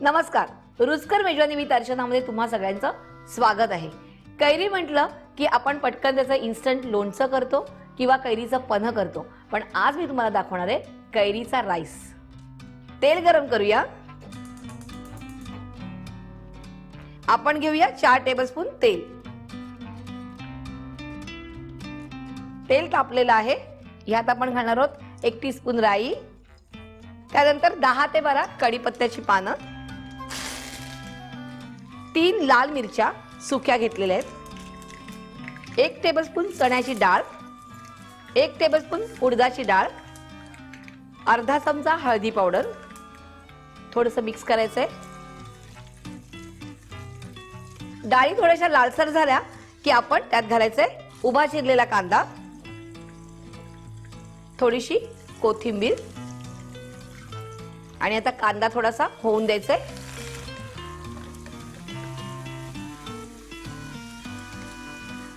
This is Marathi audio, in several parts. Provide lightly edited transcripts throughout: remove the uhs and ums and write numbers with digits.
नमस्कार. रुचकर मेजवानी विथ अर्चनामध्ये तुम्हा सगळ्यांचं स्वागत आहे. कैरी म्हटलं की आपण पटकन त्याचं इन्स्टंट लोणचं करतो किंवा कैरीचं पन्ह करतो, पण आज मी तुम्हाला दाखवणार आहे कैरीचा राईस. तेल गरम करूया. आपण घेऊया 4 टेबलस्पून तेल. तेल तापलेलं आहे. यात आपण घालणार आहोत 1 टीस्पून राई, त्यानंतर 10 ते 12 कढीपत्त्याची पानं, 3 लाल मिरच्या सुक्या घेतलेल्या आहेत, 1 टेबलस्पून चण्याची डाळ, 1 टेबलस्पून उडदाची डाळ, अर्धा चमचा हळदी पावडर, थोडंसं मिक्स करायचंय. डाळी थोड्याशा लालसर झाल्या की आपण त्यात घालायचंय उभा चिरलेला कांदा, थोडीशी कोथिंबीर आणि आता कांदा थोडासा होऊन द्यायचा.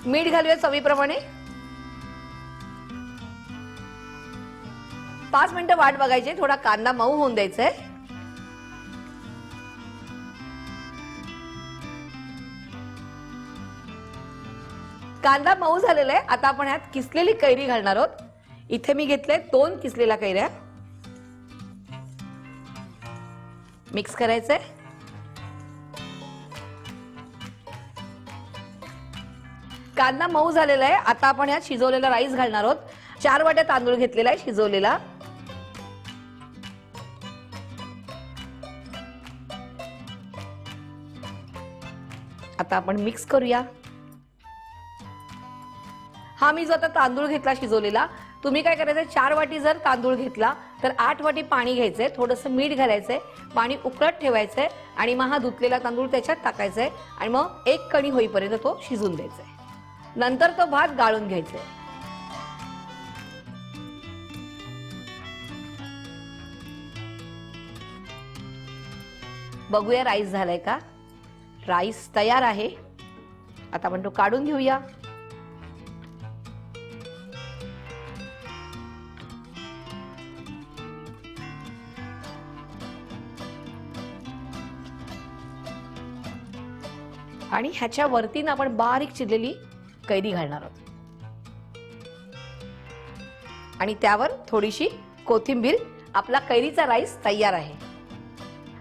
मीठ घालूया चवीप्रमाणे. 5 मिनिटं वाट बघायची. थोडा कांदा मऊ होऊन द्यायचा आहे. कांदा मऊ झालेला आहे. आता आपण ह्यात किसलेली कैरी घालणार आहोत. इथे मी घेतले 2 किसलेल्या कैऱ्या. मिक्स करायचंय. कांदा मऊ झालेला आहे. आता आपण यात शिजवलेला राईस घालणार आहोत. 4 वाट्या तांदूळ घेतलेला आहे शिजवलेला. आता आपण मिक्स करूया. हा मी जो आता तांदूळ घेतला शिजवलेला, तुम्ही काय करायचंय 4 वाटी जर तांदूळ घेतला तर 8 वाटी पाणी घ्यायचंय, थोडंसं मीठ घालायचंय, पाणी उकळत ठेवायचंय आणि मग हा धुतलेला तांदूळ त्याच्यात टाकायचंय आणि मग 1 कणी होईपर्यंत तो शिजून द्यायचा आहे. नंतर तो भात गाळून घ्यायचा आहे. बघूया राईस झालाय का. राईस तयार आहे. आता आपण तो काढून घेऊया. आणि ह्याच्या वरतीनं आपण बारीक चिरलेली कैरी घालणार आहोत आणि त्यावर थोडीशी कोथिंबीर. आपला कैरीचा राईस तयार आहे.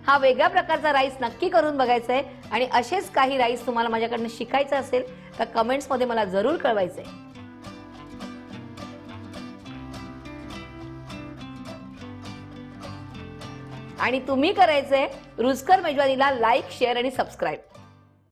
हा वेगळ्या प्रकारचा राईस नक्की करून बघायचा आहे आणि असेच काही राईस तुम्हाला माझ्याकडनं शिकायचं असेल तर कमेंट्स मध्ये मला जरूर कळवायचंय. आणि तुम्ही करायचंय रुचकर मेजवानीला लाईक, शेअर आणि सबस्क्राईब.